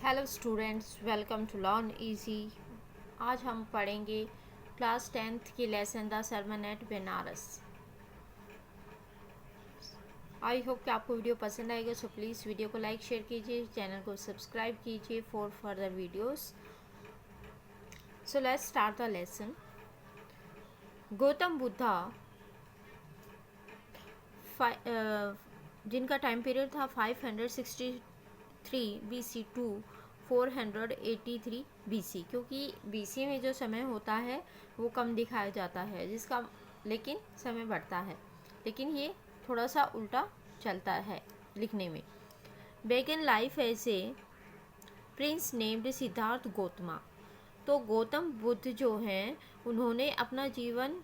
Hello students, welcome to learn easy. आज हम पढ़ेंगे क्लास 10th की lesson the sermon at Banaras. I hope कि आपको वीडियो पसंद आएगा, सो प्लीज़ वीडियो को लाइक शेयर कीजिए, चैनल को सब्सक्राइब कीजिए for further videos. So let's start the lesson. Gautam Buddha जिनका टाइम पीरियड था 563 BC टू 483 BC, क्योंकि BC में जो समय होता है वो कम दिखाया जाता है, जिसका लेकिन समय बढ़ता है, लेकिन ये थोड़ा सा उल्टा चलता है लिखने में। बेगन लाइफ ऐसे प्रिंस नेम्ड सिद्धार्थ गौतमा। तो गौतम बुद्ध जो हैं उन्होंने अपना जीवन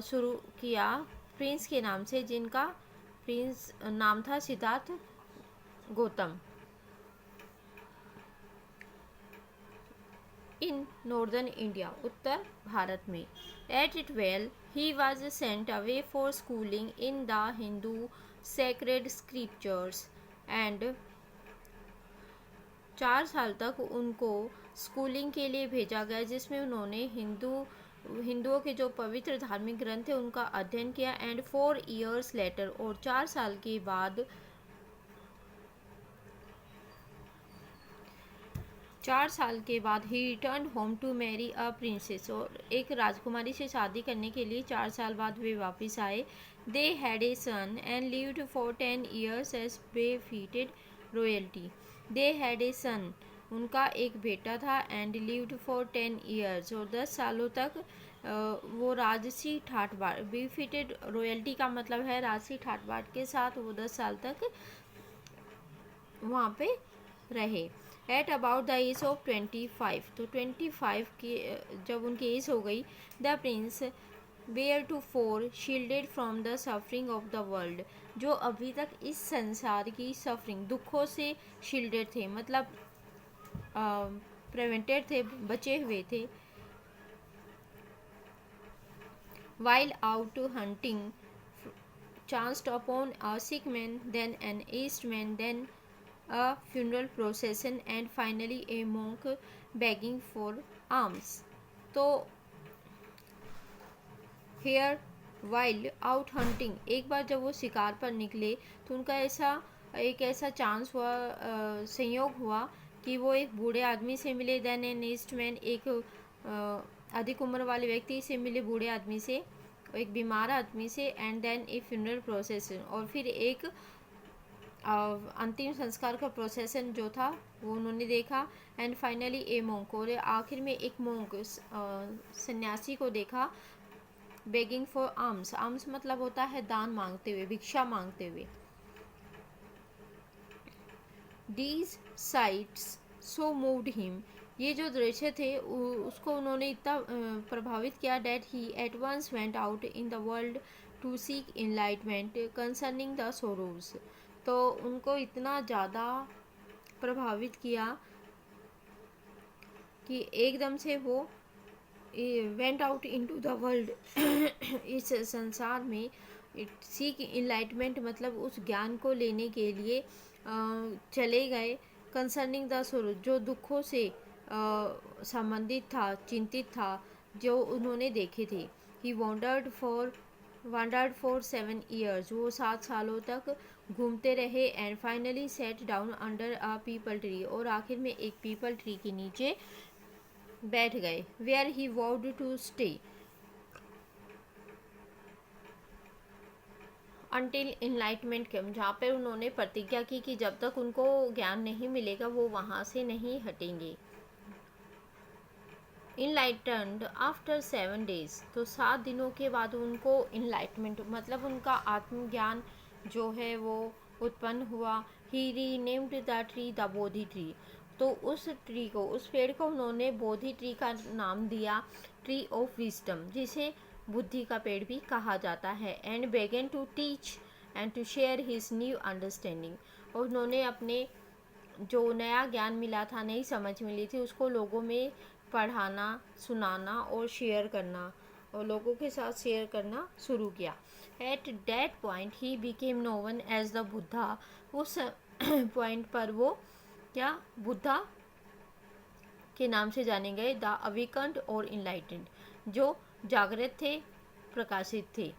शुरू किया प्रिंस के नाम से, जिनका प्रिंस नाम था Siddhartha Gautam, in northern India, उत्तर भारत में। At 12 he was sent away for schooling in the Hindu sacred scriptures and 4 साल तक उनको स्कूलिंग के लिए भेजा गया, जिसमें उन्होंने हिंदुओं के जो पवित्र धार्मिक ग्रंथ थे उनका अध्ययन किया। एंड 4 years लेटर, और 4 साल के बाद 4 साल के बाद he return home to marry a princess, और एक राजकुमारी से शादी करने के लिए 4 साल बाद वे वापस आए। They had a son and lived for 10 years as befitted royalty. They had a son, उनका एक बेटा था, एंड लिव्ड फॉर 10 years, और 10 सालों तक वो राजसी ठाट बाट, बेफिटेड रॉयल्टी का मतलब है राजसी ठाट बाट के साथ वो 10 साल तक वहाँ पे रहे। At about the age of 25, तो 25 की जब उनकी एज हो गई, the prince were to for shielded from the suffering of the world, जो अभी तक इस संसार की सफरिंग दुखों से शील्डेड थे, मतलब प्रिवेंटेड थे, बचे हुए थे। While out hunting chanced upon a sick man, then an aged man, then a funeral procession, and finally a monk begging for alms. तो here while out hunting, एक बार जब वो शिकार पर निकले तो उनका एक ऐसा चांस हुआ, संयोग हुआ कि वो एक बूढ़े आदमी से मिले। देन एन एज्ड मैन, एक अधिक उम्र वाले व्यक्ति से मिले, बूढ़े आदमी से, एक बीमार आदमी से। And then a funeral procession, और फिर एक अंतिम संस्कार का प्रोसेसन जो था वो उन्होंने देखा। एंड फाइनली ए मोंक, और आखिर में एक मोंक सन्यासी को देखा। बेगिंग फॉर आर्म्स, आर्म्स मतलब होता है दान मांगते हुए, भिक्षा मांगते हुए। These sights so moved him, ये जो दृश्य थे उसको उन्होंने इतना प्रभावित किया, that he at once went out in the world to seek enlightenment concerning the sorrows. तो उनको इतना ज़्यादा प्रभावित किया कि एकदम से वो went out into the world, इस संसार में, सीक इनलाइटमेंट मतलब उस ज्ञान को लेने के लिए चले गए। कंसर्निंग द सोरोज, जो दुखों से संबंधित था, चिंतित था, जो उन्होंने देखे थे। ही वॉन्डर्ड फॉर 7 years, वो 7 सालों तक घूमते रहे। And finally set down under a people tree, और आखिर में एक पीपल ट्री के नीचे बैठ गए। Where he vowed to stay until enlightenment came, जहाँ पर उन्होंने प्रतिज्ञा की कि जब तक उनको ज्ञान नहीं मिलेगा वो वहाँ से नहीं हटेंगे। इनलाइटन्ड आफ्टर 7 days, तो 7 दिनों के बाद उनको इनलाइटमेंट मतलब उनका आत्मज्ञान जो है वो उत्पन्न हुआ। He renamed the tree the Bodhi tree, तो उस ट्री को, उस पेड़ को उन्होंने बोधि ट्री का नाम दिया, ट्री ऑफ विजडम, जिसे बुद्धि का पेड़ भी कहा जाता है। And began to teach and to share his new understanding, और उन्होंने अपने जो नया ज्ञान मिला था, नई समझ मिली थी, उसको लोगों में पढ़ाना, सुनाना और शेयर करना, और लोगों के साथ शेयर करना शुरू किया। At that point he became known as the Buddha, उस पॉइंट पर वो क्या बुद्धा के नाम से जाने गए, द अविकंड और इनलाइटेंड, जो जागृत थे, प्रकाशित थे।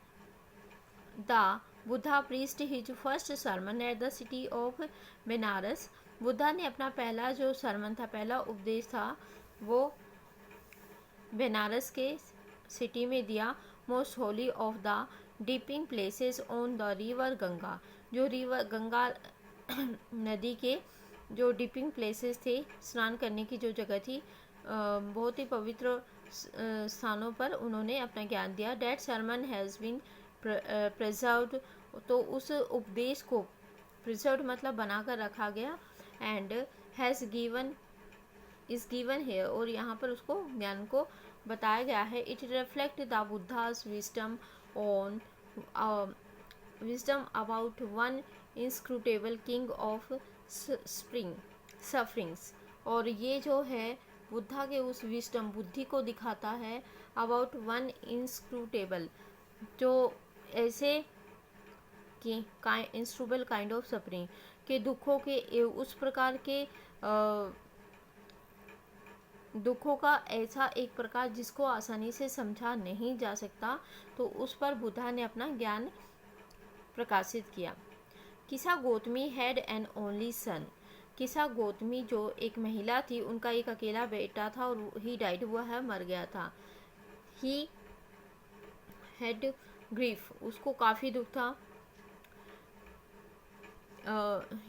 The Buddha priest his first sermon at the city of Banaras. Buddha ने अपना पहला जो सरमन था, पहला उपदेश था, वो बनारस के सिटी में दिया। Most Holi of the dipping places on the river Ganga, जो रिवर गंगा नदी के जो डिपिंग प्लेसेस थे, स्नान करने की जो जगह थी, बहुत ही पवित्र स्थानों पर उन्होंने अपना ज्ञान दिया। That sermon has been preserved, तो उस उपदेश को प्रिजर्व्ड मतलब बना कर रखा गया, and has given is given है, और यहाँ पर उसको ज्ञान को बताया गया है। It reflect the Buddhas wisdom on wisdom about one inscrutable king of spring sufferings, और ये जो है बुद्धा के उस विजडम बुद्धि को दिखाता है, अबाउट वन इंस्क्रूटेबल, जो ऐसे कि इंस्क्रूटेबल काइंड ऑफ सफरिंग, के दुखों के उस प्रकार के दुखों का ऐसा एक प्रकार जिसको आसानी से समझा नहीं जा सकता, तो उस पर बुद्धा ने अपना ज्ञान प्रकाशित किया। किसा Gautami had an only son, किसा गौतमी जो एक महिला थी, उनका एक अकेला बेटा था, और ही डाइड, वह मर गया था। ही हैड ग्रीफ, उसको काफ़ी दुख था।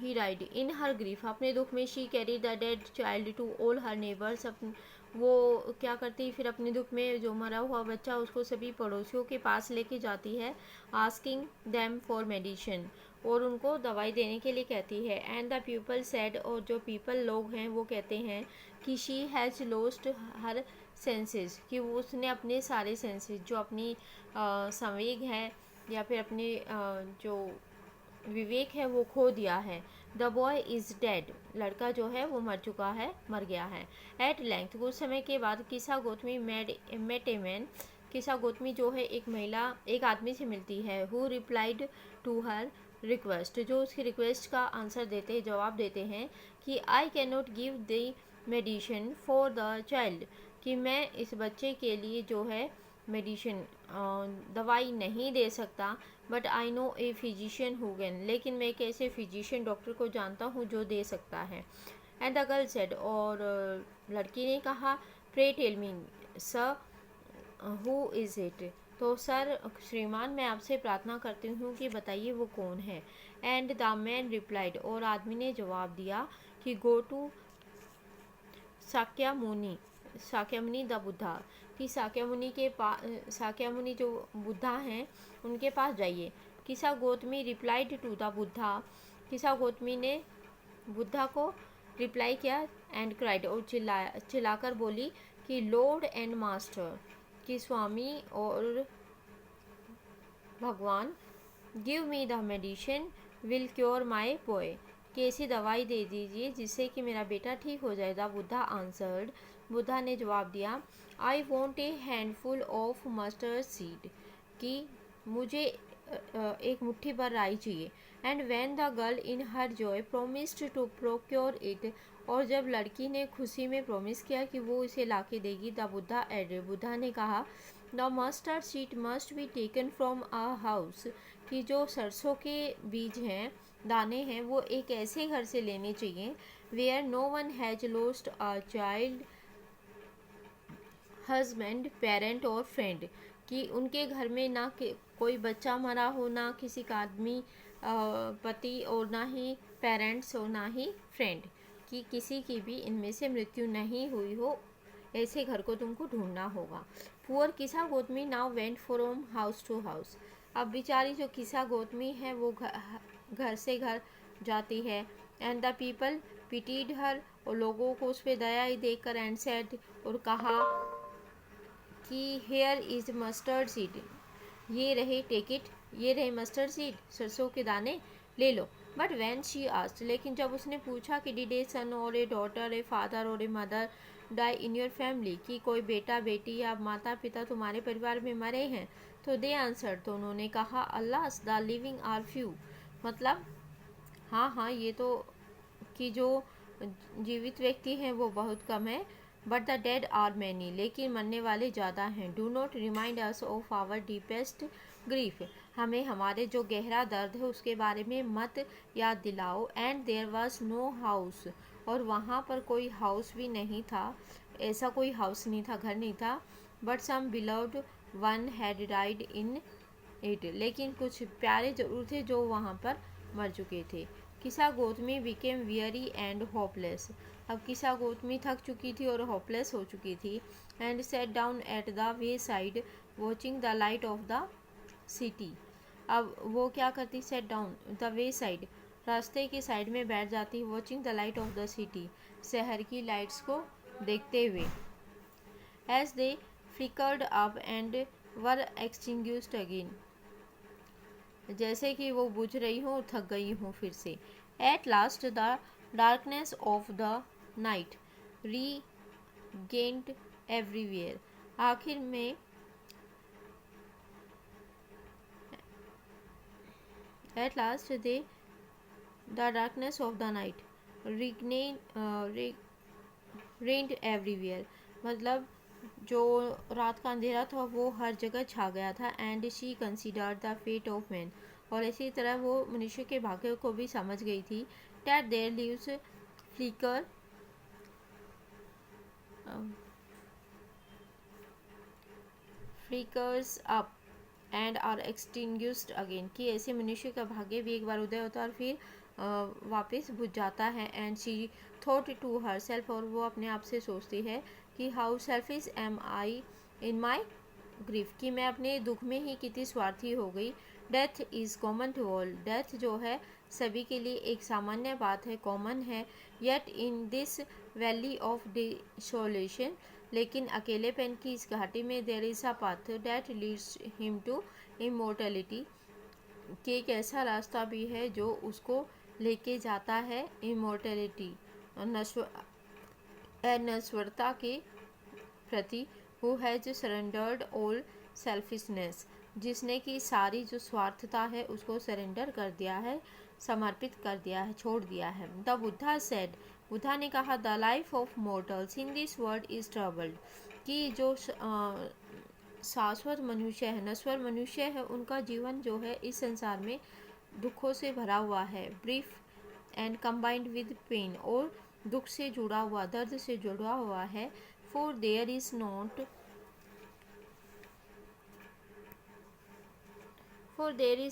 He died in her grief, अपने दुख में she carry the dead child to all her neighbours, वो क्या करती फिर अपने दुख में जो मरा हुआ बच्चा उसको सभी पड़ोसियों के पास लेके जाती है। आस्किंग देम फॉर मेडिसिन, और उनको दवाई देने के लिए कहती है। एंड द पीपल सेड, और जो पीपल लोग हैं वो कहते हैं कि she has lost her senses, कि वो उसने अपने सारे सेंसेस, जो अपनी संवेग है या फिर अपने जो विवेक है वो खो दिया है। द बॉय इज़ डेड, लड़का जो है वो मर चुका है, मर गया है। एट लेंथ, कुछ समय के बाद किसा गौतमी मेट ए मैन, किसा गौतमी जो है एक महिला एक आदमी से मिलती है। Who replied to her request, जो उसकी रिक्वेस्ट का आंसर देते जवाब देते हैं कि I can not give the medicine for the child, कि मैं इस बच्चे के लिए जो है मेडिसिन दवाई नहीं दे सकता। But I know a physician who can, लेकिन मैं एक ऐसे फिजिशियन डॉक्टर को जानता हूँ जो दे सकता है। एंड द गर्ल सेड, और लड़की ने कहा, pray tell me sir who is it, तो सर श्रीमान मैं आपसे प्रार्थना करती हूँ कि बताइए वो कौन है। एंड द मैन रिप्लाइड, और आदमी ने जवाब दिया कि गो टू साक्यामुनि, साक्यामुनि द बुद्धा, कि साक्यामुनि के पास, साक्यामुनि जो बुद्धा हैं उनके पास जाइए। Kisa Gotami replied to the Buddha, Kisa Gotami ने बुद्धा को रिप्लाई किया। एंड क्राइड, और चिल्लाकर बोली कि लॉर्ड एंड मास्टर, कि स्वामी और भगवान, give me the medicine will cure my boy, कि ऐसी दवाई दे दीजिए जिससे कि मेरा बेटा ठीक हो जाए। द बुद्धा आंसर्ड, बुद्धा ने जवाब दिया, I want a handful of mustard seed, कि मुझे एक मुट्ठी भर राई चाहिए। And when the girl in her joy promised to procure it, और जब लड़की ने खुशी में प्रोमिस किया कि वो इसे ला के देगी, द बुद्धा एडेड, बुद्धा ने कहा, the mustard seed must be taken from a house, कि जो सरसों के बीज हैं, दाने हैं, वो एक ऐसे घर से लेने चाहिए where no one has lost a child, husband, parent और फ्रेंड, कि उनके घर में ना कोई बच्चा मरा हो, ना किसी का आदमी पति, और ना ही पेरेंट्स और ना ही फ्रेंड, कि किसी की भी इनमें से मृत्यु नहीं हुई हो, ऐसे घर को तुमको ढूंढना होगा। Poor Kisa Gotami now went from house to house, अब बेचारी जो किसा गौतमी है वो घर से घर जाती है। एंड द पीपल पिटीड हर, और लोगों को उस पर दया ही देखकर, एंड सेड, और कहा कि हेयर इज मस्टर्ड सीड, ये रहे टेक इट, ये रहे मस्टर्ड सीड, सरसों के दाने, ले लो। बट वैन शी आस्ट, लेकिन जब उसने पूछा कि डिड ए सन और ए डॉटर, ए फादर और a mother die in your family, कि कोई बेटा बेटी या माता पिता तुम्हारे परिवार में मरे हैं, तो दे आंसर, तो उन्होंने कहा, अल्लाह द लिविंग आर फ्यू, मतलब हाँ हाँ ये तो, कि जो जीवित व्यक्ति हैं वो बहुत कम है, but the dead are many, लेकिन मरने वाले ज़्यादा हैं। Do not remind us of our deepest grief, हमें हमारे जो गहरा दर्द है उसके बारे में मत याद दिलाओ। And there was no house, और वहाँ पर कोई हाउस भी नहीं था, ऐसा कोई हाउस नहीं था, घर नहीं था। But some beloved one had died in it, लेकिन कुछ प्यारे जरूर थे जो वहाँ पर मर चुके थे। किसा Gautami became weary and hopeless, अब किसा गौतमी थक चुकी थी और होपलेस हो चुकी थी। And sat down at the wayside watching the light of the city, अब वो क्या करती, sat down the wayside, रास्ते की साइड में बैठ जाती, watching the light of the city, शहर की लाइट्स को देखते हुए। As they flickered up and were extinguished again, जैसे कि वो बुझ रही हूँ और थक गई हूँ फिर से। At last the darkness of the night री गेंड एवरीवेयर, आखिर में at last they the darkness of the night reigned everywhere, मतलब जो रात का अंधेरा था वो हर जगह छा गया था। And she considered the fate of man, और इसी तरह वो मनुष्य के भाग्य को भी समझ गई थी। That their lives flicker flickers up and are extinguished again, कि ऐसे मनुष्य का भाग्य भी एक बार उदय होता है और फिर वापस बुझ जाता है। And she thought to herself, और वो अपने आप से सोचती है कि how selfish am I in my grief, कि मैं अपने दुख में ही कितनी स्वार्थी हो गई। Death is common to all, death जो है सभी के लिए एक सामान्य बात है, कॉमन है। Yet in this valley of desolation, लेकिन अकेलेपन की इस घाटी में there is a path that leads him to immortality, कि एक ऐसा रास्ता भी है जो उसको लेके जाता है इमोर्टलिटी, नश्वरता के प्रति। Who has surrendered all selfishness, जिसने कि सारी जो स्वार्थता है उसको सरेंडर कर दिया है, समर्पित कर दिया है, छोड़ दिया है। द बुद्धा सेड, बुद्धा ने कहा, the life of mortals in this world is troubled, कि जो शाश्वत मनुष्य है, नश्वर मनुष्य है, उनका जीवन जो है इस संसार में दुखों से भरा हुआ है। Brief and combined with pain, और दुख से जुड़ा हुआ, दर्द से जुड़ा हुआ है। For there is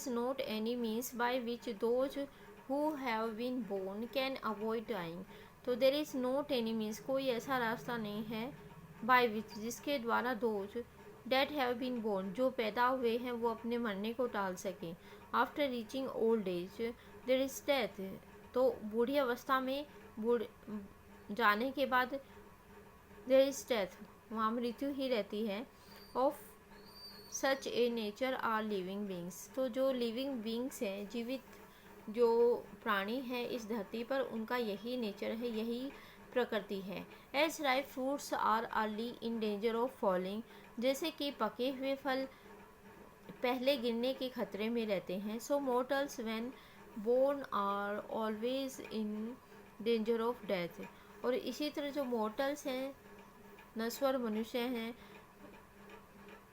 not any means by which those who have been born can avoid dying, तो there is not any means, कोई ऐसा रास्ता नहीं है, बाय विच जिसके द्वारा those that have been born, जो पैदा हुए हैं वो अपने मरने को टाल सकें। After reaching old age there is death, तो बूढ़ी अवस्था में जाने के बाद देयर इज डेथ, वहाँ मृत्यु ही रहती है। Of such a nature are living beings, तो जो लिविंग बींग्स हैं, जीवित जो प्राणी हैं इस धरती पर, उनका यही नेचर है, यही प्रकृति है। As ripe fruits are early in danger of falling, जैसे कि पके हुए फल पहले गिरने के खतरे में रहते हैं। So mortals when born are always in danger of death, और इसी तरह जो मोर्टल्स हैं, नश्वर मनुष्य हैं,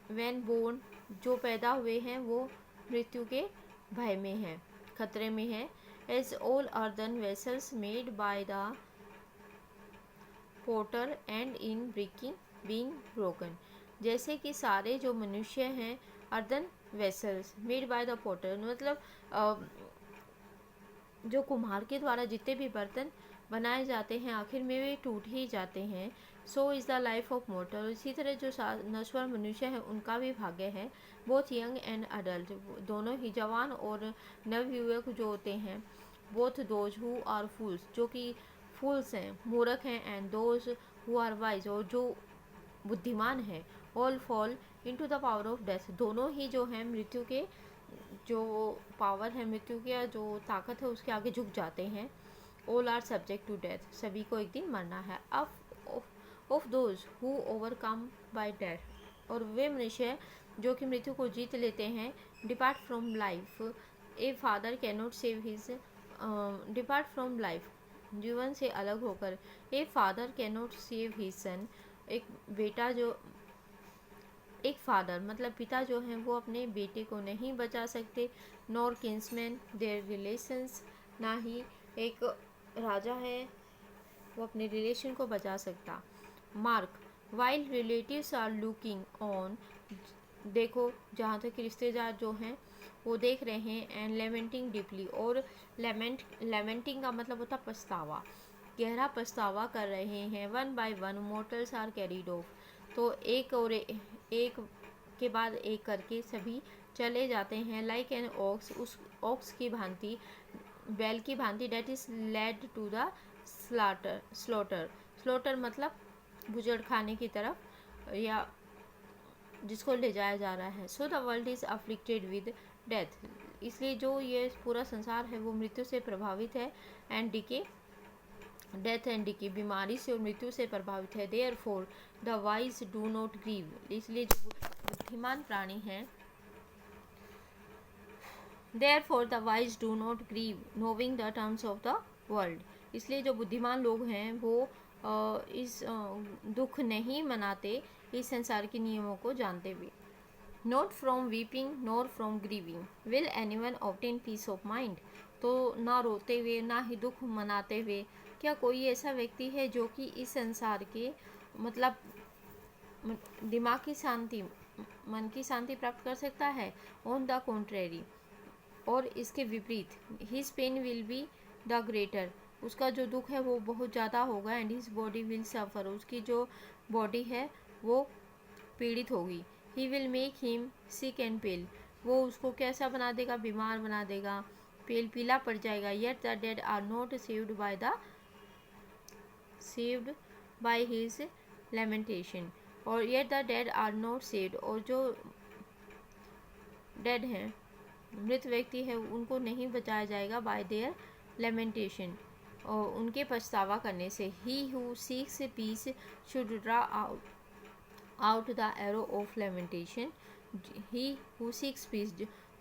व्हेन बोर्न जो पैदा हुए हैं, वो मृत्यु के भय में हैं, खतरे में हैं। As all earthen vessels made by the potter end in breaking being broken, जैसे कि सारे जो मनुष्य हैं, earthen vessels made by the potter, मतलब जो कुम्हार के द्वारा जितने भी बर्तन बनाए जाते हैं आखिर में वे टूट ही जाते हैं। So is the life of mortar, इसी तरह जो नश्वर मनुष्य है उनका भी भाग्य है। बोथ यंग एंड अडल्ट, दोनों ही जवान और नवयुवक जो होते हैं। Both those who are fools, जो कि फूल्स हैं, मूर्ख हैं, and those who are wise, और जो बुद्धिमान है। All fall into the power of death, दोनों ही जो है मृत्यु के जो पावर है, मृत्यु की जो ताकत है उसके आगे झुक जाते हैं। All are subject to death, सभी को एक दिन मरना है। Of those who overcome by death, और वे मनुष्य जो कि मृत्यु को जीत लेते हैं। Depart from life, a father can not save his depart from life, जीवन से अलग होकर। A father can not save his son, एक फादर मतलब पिता जो हैं वो अपने बेटे को नहीं बचा सकते। नॉर किन्समैन देयर रिलेशंस, ना ही एक राजा है वो अपने रिलेशन को बचा सकता। Mark, while relatives are looking on, देखो जहाँ तक रिश्तेदार जो हैं वो देख रहे हैं। एंड लेमेंटिंग डीपली, और लेमेंटिंग का मतलब होता पछतावा, गहरा पछतावा कर रहे हैं। One by one mortals are carried off, तो एक के बाद एक करके सभी चले जाते हैं। लाइक एन ऑक्स, उस ऑक्स की भांति, बैल की भांति, that is led to the slaughter मतलब बुजड़ खाने की तरफ, या जिसको ले जाया जा रहा है। So the world is afflicted with death, इसलिए जो ये पूरा संसार है वो मृत्यु से प्रभावित है। And decay, death and decay, बीमारी से और मृत्यु से प्रभावित है। Therefore the wise do not grieve, इसलिए जो बुद्धिमान प्राणी हैं, therefore the wise do not grieve knowing the terms of the world, इसलिए जो बुद्धिमान लोग हैं वो इस दुख नहीं मनाते इस संसार के नियमों को जानते हुए। Not from weeping nor from grieving will anyone obtain peace of mind, तो ना रोते हुए ना ही दुख मनाते हुए क्या कोई ऐसा व्यक्ति है जो कि इस संसार के मतलब दिमाग की शांति, मन की शांति प्राप्त कर सकता है। ऑन द कॉन्ट्रेरी, और इसके विपरीत, his pain will be the greater, उसका जो दुख है वो बहुत ज़्यादा होगा। And his body will suffer, उसकी जो बॉडी है वो पीड़ित होगी। He will make him sick and pale, वो उसको कैसा बना देगा, बीमार बना देगा, पीला पड़ जाएगा। Yet the dead are not saved by his lamentation, और yet the dead are not saved, और जो डेड हैं, मृत व्यक्ति है, उनको नहीं बचाया जाएगा बाय देयर लेमेंटेशन, और उनके पछतावा करने से। He who seeks peace should draw out the arrow of lamentation, he who seeks peace,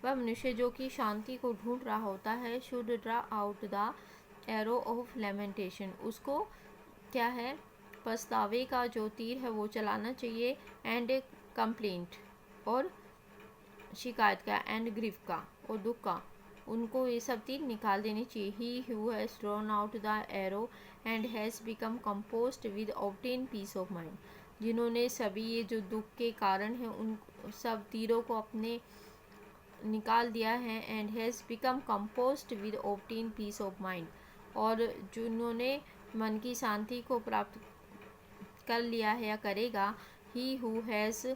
वह मनुष्य जो कि शांति को ढूंढ रहा होता है, should draw out the arrow of lamentation, उसको क्या है, पछतावे का जो तीर है वो चलाना चाहिए। एंड कंप्लेंट, और शिकायत का, एंड ग्रीफ का, और दुख का, उनको ये सब तीर निकाल देनी चाहिए। He who has drawn out the arrow and has become composed with obtain peace of mind, जिन्होंने सभी ये जो दुख के कारण हैं उन सब तीरों को अपने निकाल दिया है। And has become composed with obtain peace of mind, और जिन्होंने मन की शांति को प्राप्त कर लिया है या करेगा। ही हु हैज़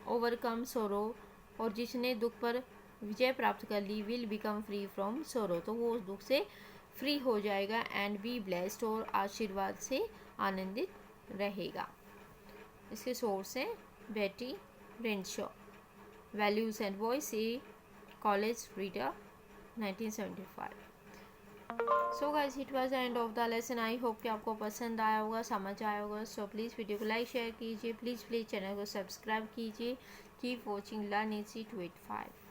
ओवरकम सोरो, और जिसने दुख पर विजय प्राप्त कर ली, will become free from sorrow, तो वो उस दुख से फ्री हो जाएगा। एंड बी ब्लेस्ड, और आशीर्वाद से आनंदित रहेगा। इसके सोर्स हैं Betty Renshaw, values and voices, a college reader 1975। So guys, it was the end of the lesson. I hope कि आपको पसंद आया होगा, समझ आया होगा। सो प्लीज़ वीडियो को लाइक शेयर कीजिए, प्लीज़ चैनल को सब्सक्राइब कीजिए। Keep watching learn easy 285।